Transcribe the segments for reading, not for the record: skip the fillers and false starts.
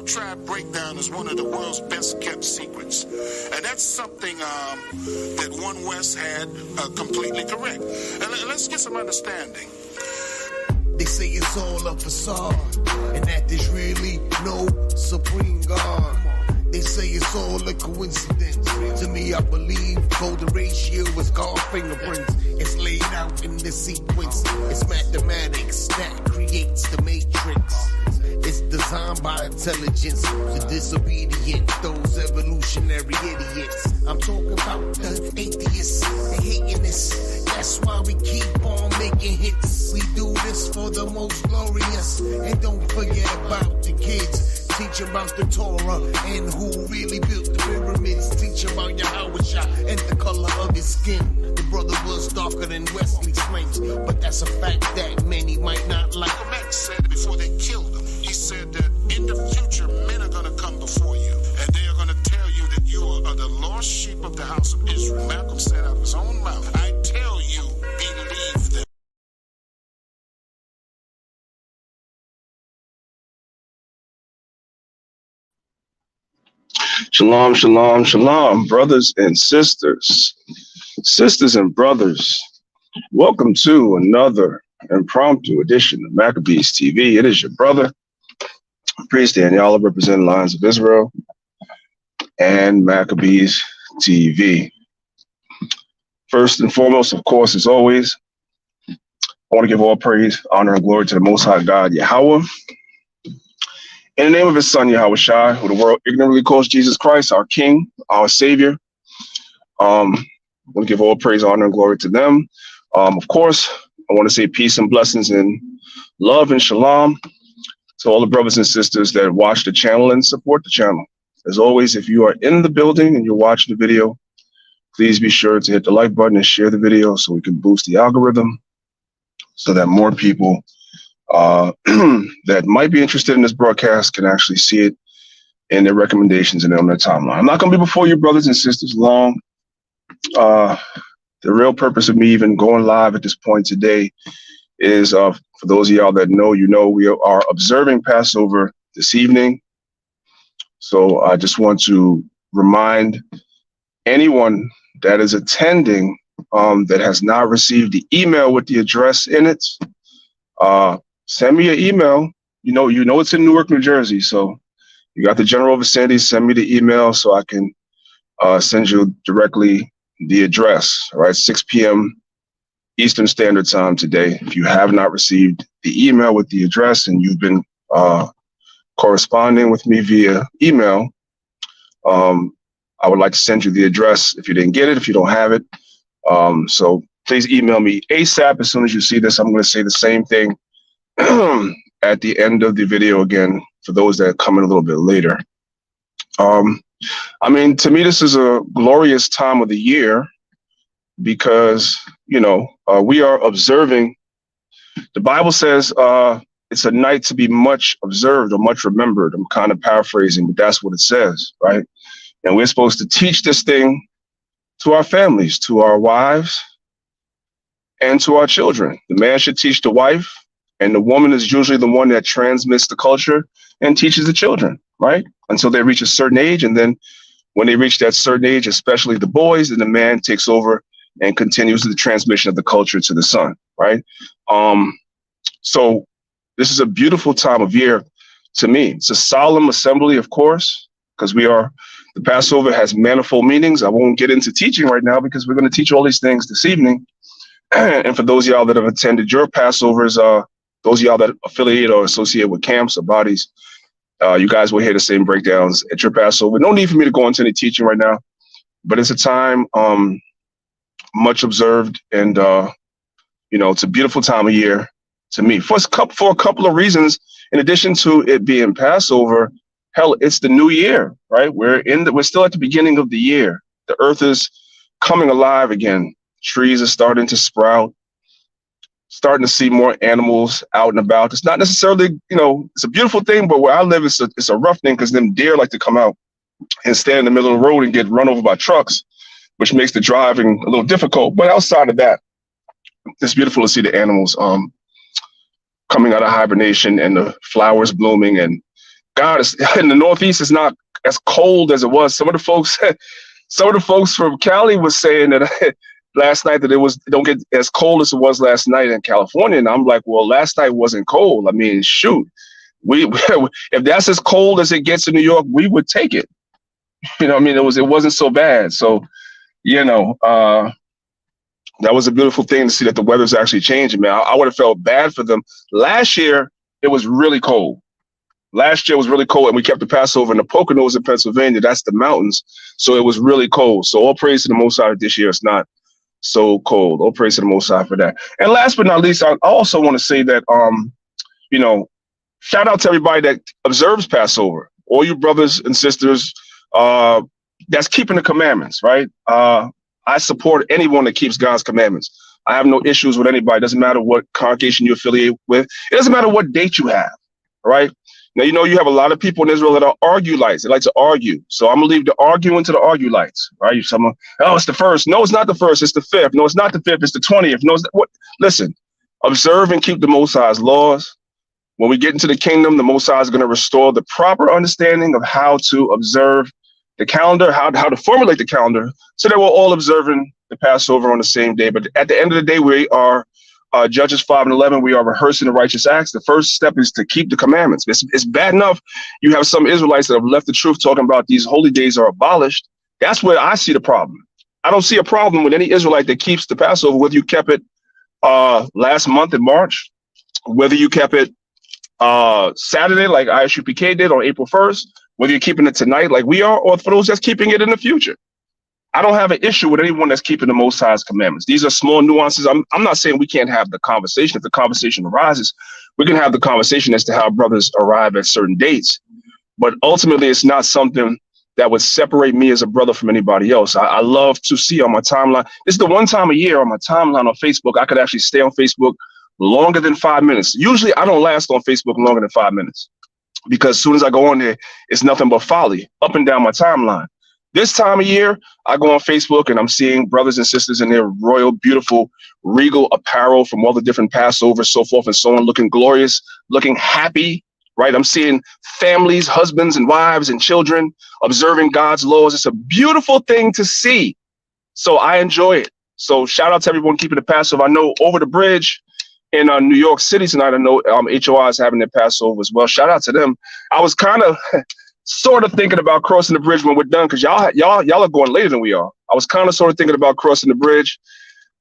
12-tribe breakdown is one of the world's best-kept secrets. And that's something that One West had completely correct. And let's get some understanding. They say it's all a facade, and that there's really no supreme God. They say it's all a coincidence. To me, I believe golden ratio is God's fingerprints. It's laid out in the sequence. It's mathematics that creates the matrix. It's designed by intelligence. The disobedient, those evolutionary idiots. I'm talking about the atheists. They hating this. That's why we keep on making hits. We do this for the most glorious. And don't forget about the kids. Teach about the Torah and who really built the pyramids. Teach about Yahweh and the color of his skin. The brother was darker than Wesley's flames, but that's a fact that many might not like. Max said before they killed him, he said that in the future, men are going to come before you, and they are going to tell you that you are the lost sheep of the house of Israel. Malcolm said out of his own mouth, I tell you, believe them. Shalom, shalom, shalom, brothers and sisters and brothers. Welcome to another impromptu edition of Maccabees TV. It is your brother, Priest Daniel, representing Lions of Israel and Maccabees TV. First and foremost, of course, as always, I want to give all praise, honor, and glory to the Most High God, Yahweh. In the name of his son, Yahweh Shai, who the world ignorantly calls Jesus Christ, our King, our Savior. I want to give all praise, honor, and glory to them. Of course, I want to say peace and blessings and love and shalom to all the brothers and sisters that watch the channel and support the channel. As always, if you are in the building and you're watching the video, please be sure to hit the like button and share the video so we can boost the algorithm so that more people that might be interested in this broadcast can actually see it in their recommendations and on their timeline. I'm not going to be before you, brothers and sisters, long. The real purpose of me even going live at this point today is, for those of y'all that know, we are observing Passover this evening. So I just want to remind anyone that is attending that has not received the email with the address in it, send me an email. You know it's in Newark, New Jersey. So you got the general vicinity. Send me the email so I can send you directly the address. All right, 6 p.m. Eastern Standard Time today. If you have not received the email with the address and you've been corresponding with me via email, I would like to send you the address if you didn't get it, if you don't have it. So please email me ASAP as soon as you see this. I'm going to say the same thing at the end of the video again for those that come in a little bit later. I mean, to me, this is a glorious time of the year because, we are observing. The Bible says it's a night to be much observed or much remembered. I'm kind of paraphrasing, but that's what it says, right? And we're supposed to teach this thing to our families, to our wives, and to our children. The man should teach the wife, and the woman is usually the one that transmits the culture and teaches the children, right? Until they reach a certain age. And then when they reach that certain age, especially the boys, then the man takes over and continues the transmission of the culture to the son, right? So this is a beautiful time of year to me. It's a solemn assembly, of course, because the Passover has manifold meanings. I won't get into teaching right now because we're going to teach all these things this evening. And for those of y'all that have attended your Passovers, those of y'all that affiliate or associate with camps or bodies, you guys will hear the same breakdowns at your Passover. No need for me to go into any teaching right now, but it's a time much observed, and it's a beautiful time of year to me for a couple of reasons. In addition to it being Passover, hell, it's the new year, right? We're still at the beginning of the year. The earth is coming alive again. Trees are starting to sprout. Starting to see more animals out and about. It's not necessarily, it's a beautiful thing, but where I live, it's a rough thing because them deer like to come out and stand in the middle of the road and get run over by trucks, which makes the driving a little difficult. But outside of that, it's beautiful to see the animals coming out of hibernation and the flowers blooming. And God, in the Northeast, it's not as cold as it was. Some of the folks from Cali was saying that last night that it don't get as cold as it was last night in California. And I'm like, well, last night wasn't cold. I mean, shoot, we if that's as cold as it gets in New York, we would take it. You know, I mean, it wasn't so bad. So, you know, that was a beautiful thing to see that the weather's actually changing, man. I would have felt bad for them. Last year, it was really cold. Last year was really cold, and we kept the Passover in the Poconos in Pennsylvania. That's the mountains. So it was really cold. So all praise to the Most High this year. It's not so cold. All praise to the Most High for that. And last but not least, I also want to say that, you know, shout out to everybody that observes Passover. All you brothers and sisters that's keeping the commandments, right? I support anyone that keeps God's commandments. I have no issues with anybody. It doesn't matter what congregation you affiliate with. It doesn't matter what date you have, right? Now, you know, you have a lot of people in Israel that are arguelites. They like to argue. So I'm going to leave the arguing to the arguelites, right? Someone, oh, it's the first. No, it's not the first. It's the fifth. No, it's not the fifth. It's the 20th. No, it's what? Listen, observe and keep the Most High's laws. When we get into the kingdom, the Most High is going to restore the proper understanding of how to observe the calendar, how to formulate the calendar, so that we're all observing the Passover on the same day. But at the end of the day, we are Judges 5:11. We are rehearsing the righteous acts. The first step is to keep the commandments. It's bad enough you have some Israelites that have left the truth talking about these holy days are abolished. That's where I see the problem. I don't see a problem with any Israelite that keeps the Passover, whether you kept it last month in March, whether you kept it Saturday like ISUPK did on April 1st, whether you're keeping it tonight like we are, or for those that's keeping it in the future. I don't have an issue with anyone that's keeping the Most High's commandments. These are small nuances. I'm not saying we can't have the conversation. If the conversation arises, we can have the conversation as to how brothers arrive at certain dates. But ultimately, it's not something that would separate me as a brother from anybody else. I love to see on my timeline. This is the one time a year on my timeline on Facebook, I could actually stay on Facebook longer than 5 minutes. Usually, I don't last on Facebook longer than 5 minutes, because as soon as I go on there, it's nothing but folly up and down my timeline. This time of year, I go on Facebook and I'm seeing brothers and sisters in their royal, beautiful, regal apparel from all the different Passovers, so forth and so on, looking glorious, looking happy, right? I'm seeing families, husbands and wives and children observing God's laws. It's a beautiful thing to see. So I enjoy it. So shout out to everyone keeping the Passover. I know over the bridge in New York City tonight, I know HOI is having their Passover as well. Shout out to them. I was kind of sort of thinking about crossing the bridge when we're done, because y'all are going later than we are. I was kind of sort of thinking about crossing the bridge,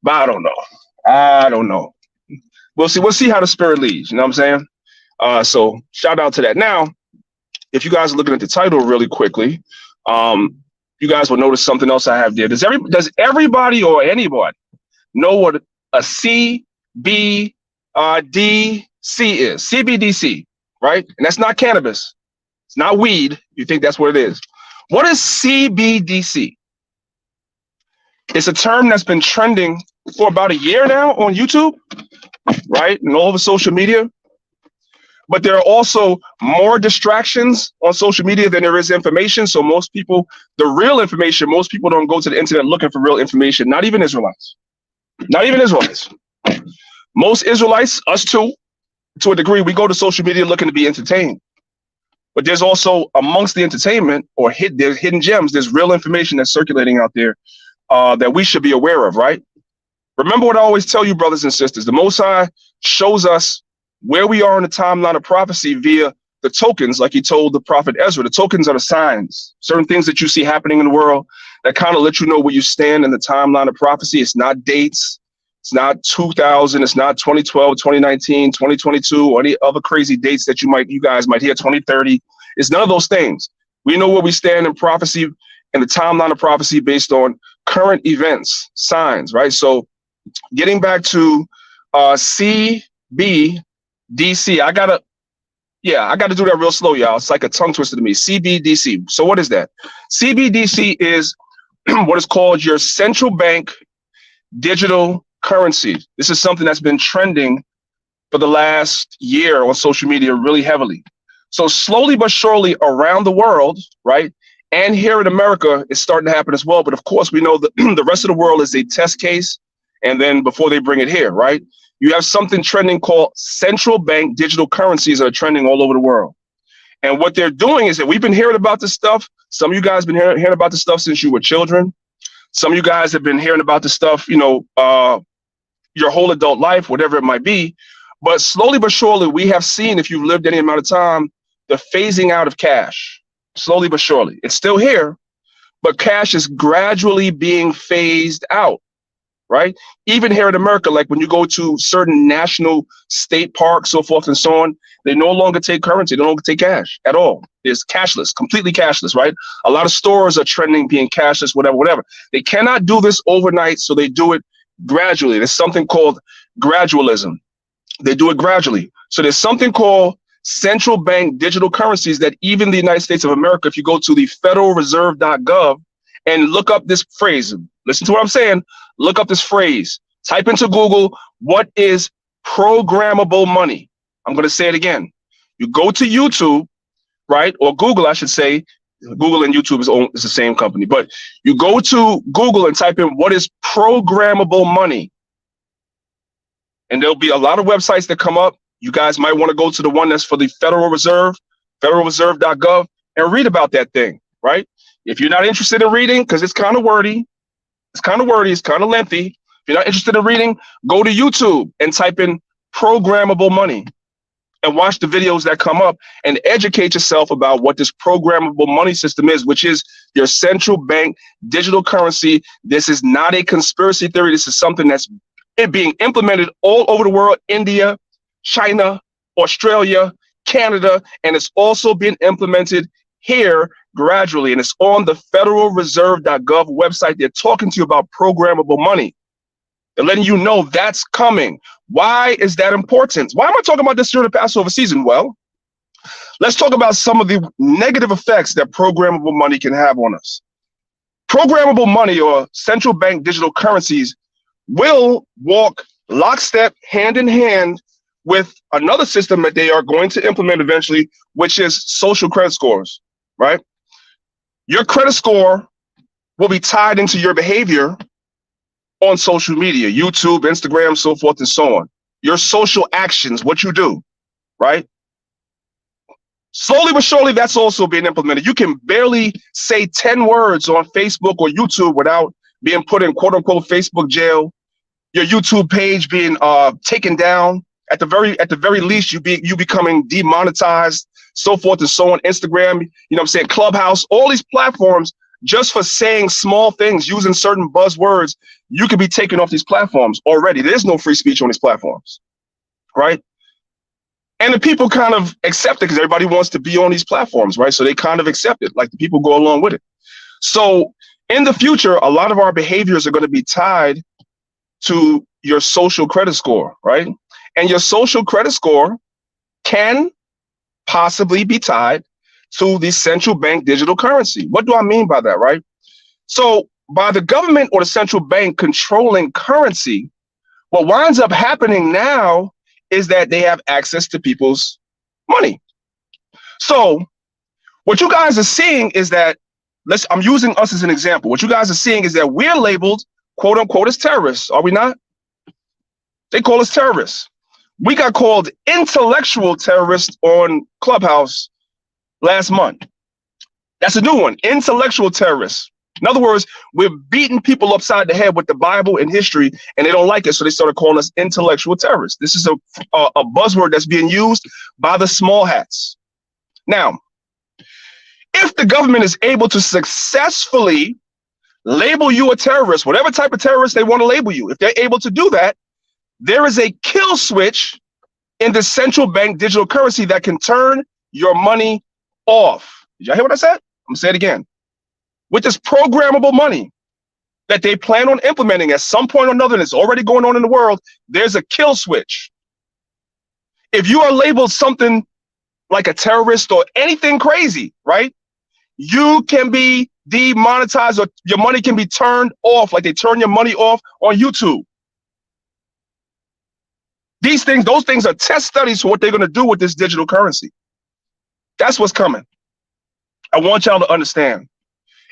but I don't know. We'll see how the spirit leads. You know what I'm saying? So shout out to that. Now, if you guys are looking at the title really quickly, you guys will notice something else I have there. Does everybody or anybody know what a CBDC is? CBDC, right? And that's not cannabis. It's not weed. You think that's what it is. What is CBDC? It's a term that's been trending for about a year now on YouTube, right? And all over social media. But there are also more distractions on social media than there is information. So most people, the real information, most people don't go to the internet looking for real information. Not even Israelites. Not even Israelites. Most Israelites, us too, to a degree, we go to social media looking to be entertained. But there's also, amongst the entertainment, or there's hidden gems, there's real information that's circulating out there that we should be aware of, right? Remember what I always tell you, brothers and sisters, the Most High shows us where we are in the timeline of prophecy via the tokens, like he told the prophet Ezra. The tokens are the signs, certain things that you see happening in the world that kind of let you know where you stand in the timeline of prophecy. It's not dates. It's not 2000. It's not 2012, 2019, 2022, or any other crazy dates that you guys might hear, 2030. It's none of those things. We know where we stand in prophecy and the timeline of prophecy based on current events, signs, right? So getting back to CBDC, I gotta do that real slow, y'all. It's like a tongue twister to me. CBDC. So what is that? CBDC is what is called your central bank digital currency. This is something that's been trending for the last year on social media really heavily. So slowly but surely around the world, right? And here in America, it's starting to happen as well. But of course, we know that the rest of the world is a test case. And then before they bring it here, right? You have something trending called central bank digital currencies that are trending all over the world. And what they're doing is that we've been hearing about this stuff. Some of you guys have been hearing about this stuff since you were children. Some of you guys have been hearing about this stuff, your whole adult life, whatever it might be. But slowly but surely, we have seen, if you've lived any amount of time, the phasing out of cash. Slowly but surely. It's still here, but cash is gradually being phased out, right? Even here in America, like when you go to certain national state parks, so forth and so on, they no longer take currency. They no longer take cash at all. It's cashless, completely cashless, right? A lot of stores are trending being cashless, whatever. They cannot do this overnight, so they do it gradually. There's something called gradualism. They do it gradually. So there's something called central bank digital currencies that even the United States of America, if you go to the federalreserve.gov and look up this phrase, listen to what I'm saying, look up this phrase, type into Google, what is programmable money? I'm going to say it again. You go to YouTube, right? Or Google, I should say. Google and YouTube is the same company. But you go to Google and type in what is programmable money. And there'll be a lot of websites that come up. You guys might want to go to the one that's for the Federal Reserve, federalreserve.gov, and read about that thing, right? If you're not interested in reading, because it's kind of wordy, it's kind of lengthy. If you're not interested in reading, go to YouTube and type in programmable money and watch the videos that come up and educate yourself about what this programmable money system is, which is your central bank digital currency. This is not a conspiracy theory. This is something that's being implemented all over the world, India, China, Australia, Canada, and it's also being implemented here gradually. And it's on the federalreserve.gov website. They're talking to you about programmable money. They're letting you know that's coming. Why is that important? Why am I talking about this during the Passover season? Well, let's talk about some of the negative effects that programmable money can have on us. Programmable money or central bank digital currencies will walk lockstep, hand in hand with another system that they are going to implement eventually, which is social credit scores, right? Your credit score will be tied into your behavior on social media, YouTube, Instagram, so forth and so on. Your social actions, what you do, right? Slowly but surely, that's also being implemented. You can barely say 10 words on Facebook or YouTube without being put in quote unquote Facebook jail. Your YouTube page being taken down. At the very least, you becoming demonetized, so forth and so on. Instagram, Clubhouse, all these platforms, just for saying small things, using certain buzzwords, you could be taken off these platforms already. There's no free speech on these platforms, right? And the people kind of accept it because everybody wants to be on these platforms, right? So they kind of accept it, like the people go along with it. So in the future, a lot of our behaviors are going to be tied to your social credit score, right? And your social credit score can possibly be tied to the central bank digital currency. What do I mean by that, right? So by the government or the central bank controlling currency, what winds up happening now is that they have access to people's money. So what you guys are seeing is that, I'm using us as an example. What you guys are seeing is that we're labeled, quote unquote, as terrorists, are we not? They call us terrorists. We got called intellectual terrorists on Clubhouse last month. That's a new one, intellectual terrorists. In other words, we're beating people upside the head with the Bible and history, and they don't like it, so they started calling us intellectual terrorists. This is a buzzword that's being used by the small hats. Now, if the government is able to successfully label you a terrorist, whatever type of terrorist they want to label you, if they're able to do that, there is a kill switch in the central bank digital currency that can turn your money off. Did y'all hear what I said? I'm gonna say it again. With this programmable money that they plan on implementing at some point or another, and it's already going on in the world, there's a kill switch. If you are labeled something like a terrorist or anything crazy, right? You can be demonetized, or your money can be turned off, like they turn your money off on YouTube. Those things are test studies for what they're going to do with this digital currency. That's what's coming. I want y'all to understand.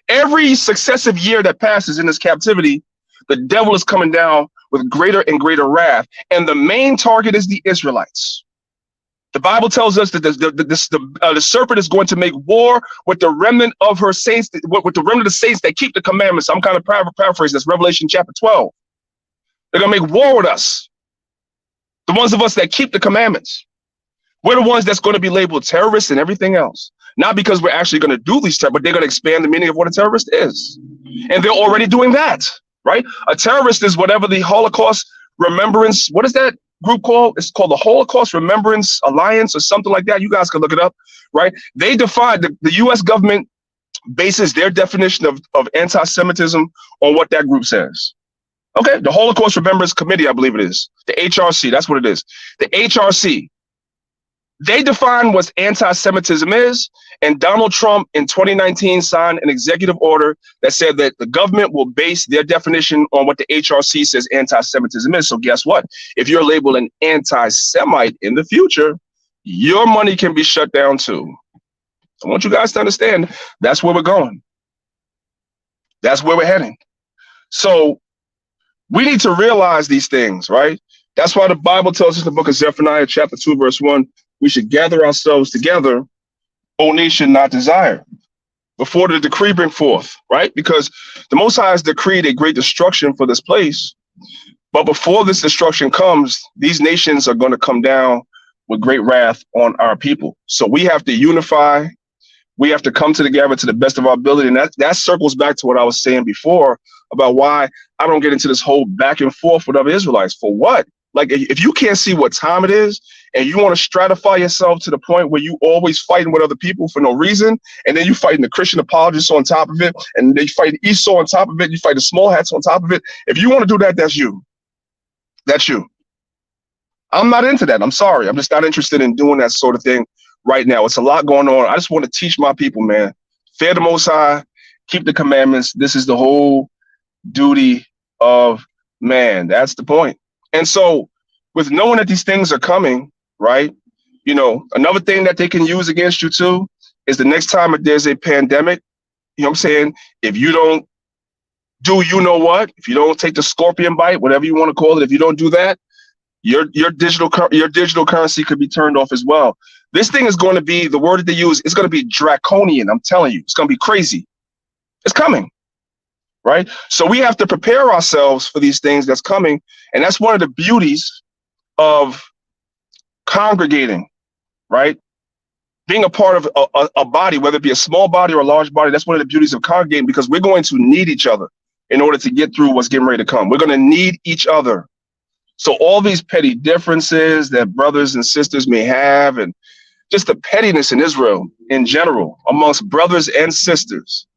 Every successive year that passes in this captivity, the devil is coming down with greater and greater wrath. And the main target is the Israelites. The Bible tells us that the serpent is going to make war with the remnant of her saints, with the remnant of saints that keep the commandments. I'm kind of paraphrasing. That's Revelation chapter 12. They're going to make war with us. The ones of us that keep the commandments. We're the ones that's going to be labeled terrorists and everything else. Not because we're actually going to do these stuff, but they're going to expand the meaning of what a terrorist is. And they're already doing that, right? A terrorist is whatever the Holocaust Remembrance, what is that group called? It's called the Holocaust Remembrance Alliance or something like that. You guys can look it up, right? They define, the U.S. government bases their definition of anti-Semitism on what that group says. Okay, the Holocaust Remembrance Committee, I believe it is. The HRC, that's what it is. The HRC. They define what anti-Semitism is, and Donald Trump in 2019 signed an executive order that said that the government will base their definition on what the HRC says anti-Semitism is. So guess what? If you're labeled an anti-Semite in the future, your money can be shut down too. I want you guys to understand that's where we're going. That's where we're heading. So we need to realize these things, right? That's why the Bible tells us in the book of Zephaniah, chapter 2, verse 1, we should gather ourselves together, O nation not desire, before the decree bring forth, right? Because the Most High has decreed a great destruction for this place. But before this destruction comes, these nations are going to come down with great wrath on our people. So we have to unify. We have to come together to the best of our ability. And that circles back to what I was saying before about why I don't get into this whole back and forth with other Israelites. For what? Like, if you can't see what time it is and you want to stratify yourself to the point where you always fighting with other people for no reason, and then you fighting the Christian apologists on top of it, and they fight Esau on top of it, you fight the small hats on top of it. If you want to do that, that's you. That's you. I'm not into that. I'm sorry. I'm just not interested in doing that sort of thing right now. It's a lot going on. I just want to teach my people, man. Fear the Most High, keep the commandments. This is the whole duty of man. That's the point. And so with knowing that these things are coming, right? You know, another thing that they can use against you too is the next time that there's a pandemic, you know what I'm saying? If you don't do, you know what, if you don't take the scorpion bite, whatever you want to call it, if you don't do that, your digital currency could be turned off as well. This thing is going to be, the word that they use, it's going to be draconian. I'm telling you, it's going to be crazy. It's coming. Right? So we have to prepare ourselves for these things that's coming. And that's one of the beauties of congregating, right? Being a part of a body, whether it be a small body or a large body, that's one of the beauties of congregating, because we're going to need each other in order to get through what's getting ready to come. We're going to need each other. So all these petty differences that brothers and sisters may have, and just the pettiness in Israel in general amongst brothers and sisters,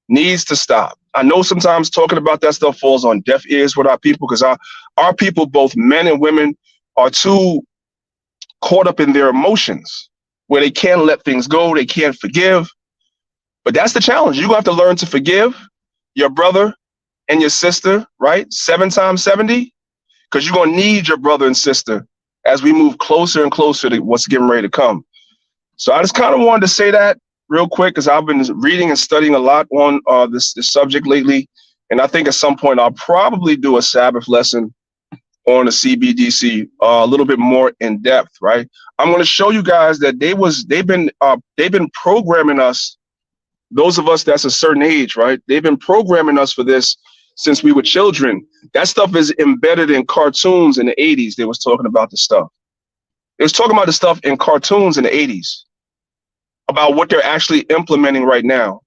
needs to stop. I know sometimes talking about that stuff falls on deaf ears with our people, because our people, both men and women, are too caught up in their emotions where they can't let things go. They can't forgive. But that's the challenge. You're going to have to learn to forgive your brother and your sister, right? 7 times 70, because you're going to need your brother and sister as we move closer and closer to what's getting ready to come. So I just kind of wanted to say that real quick, because I've been reading and studying a lot on this subject lately. And I think at some point I'll probably do a Sabbath lesson on the CBDC a little bit more in depth, right? I'm going to show you guys that they've been programming us, those of us that's a certain age, right? They've been programming us for this since we were children. That stuff is embedded in cartoons in the 80s. They was talking about the stuff. They was talking about the stuff in cartoons in the 80s about what they're actually implementing right now,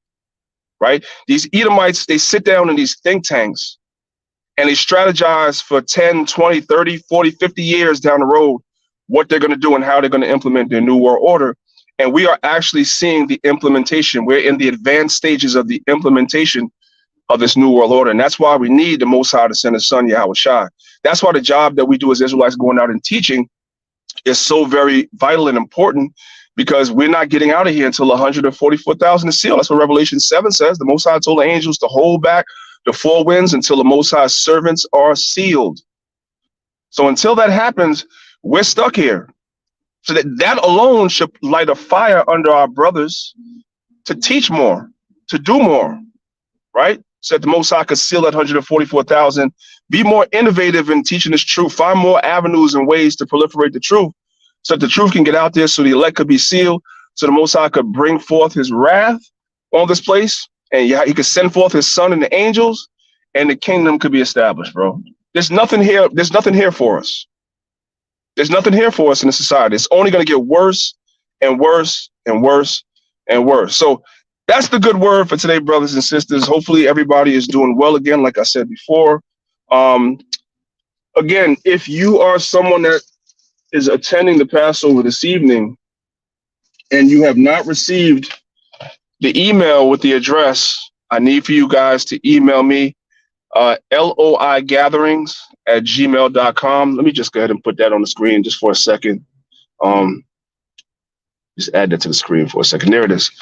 right? These Edomites, they sit down in these think tanks and they strategize for 10, 20, 30, 40, 50 years down the road what they're going to do and how they're going to implement their new world order. And we are actually seeing the implementation. We're in the advanced stages of the implementation of this new world order. And that's why we need the Most High to send his son, Yahweh Shai. That's why the job that we do as Israelites going out and teaching is so very vital and important, because we're not getting out of here until 144,000 is sealed. That's what Revelation 7 says. The Most High told the angels to hold back the 4 winds until the Most High's servants are sealed. So until that happens, we're stuck here. So that alone should light a fire under our brothers to teach more, to do more, right? So that the Most High could seal that 144,000, be more innovative in teaching this truth, find more avenues and ways to proliferate the truth, so that the truth can get out there, so the elect could be sealed, so the Most High could bring forth his wrath on this place, and he could send forth his son and the angels, and the kingdom could be established, bro. There's nothing here. There's nothing here for us. There's nothing here for us in the society. It's only going to get worse and worse and worse and worse. So that's the good word for today, brothers and sisters. Hopefully everybody is doing well again, like I said before. Again, if you are someone that is attending the Passover this evening and you have not received the email with the address, I need for you guys to email me, loigatherings@gmail.com. Let me just go ahead and put that on the screen just for a second. Just add that to the screen for a second. There it is.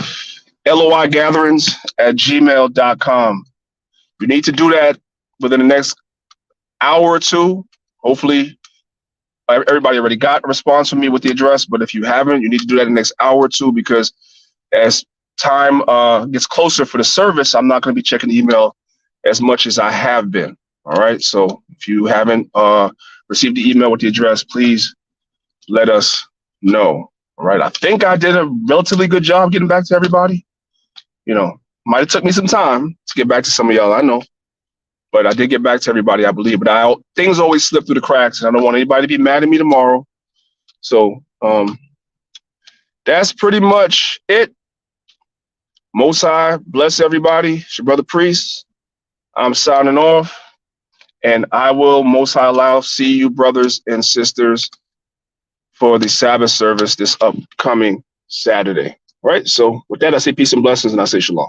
loigatherings@gmail.com. You need to do that within the next hour or two. Hopefully, everybody already got a response from me with the address, but if you haven't, you need to do that in the next hour or two, because as time gets closer for the service, I'm not going to be checking the email as much as I have been. All right. So if you haven't received the email with the address, please let us know. All right. I think I did a relatively good job getting back to everybody. You know, might have took me some time to get back to some of y'all, I know, but I did get back to everybody, I believe. But things always slip through the cracks, and I don't want anybody to be mad at me tomorrow. So that's pretty much it. Most High bless everybody. It's your brother Priest. I'm signing off, and I will, Most High allow, see you brothers and sisters for the Sabbath service this upcoming Saturday. Right? So with that, I say peace and blessings, and I say shalom.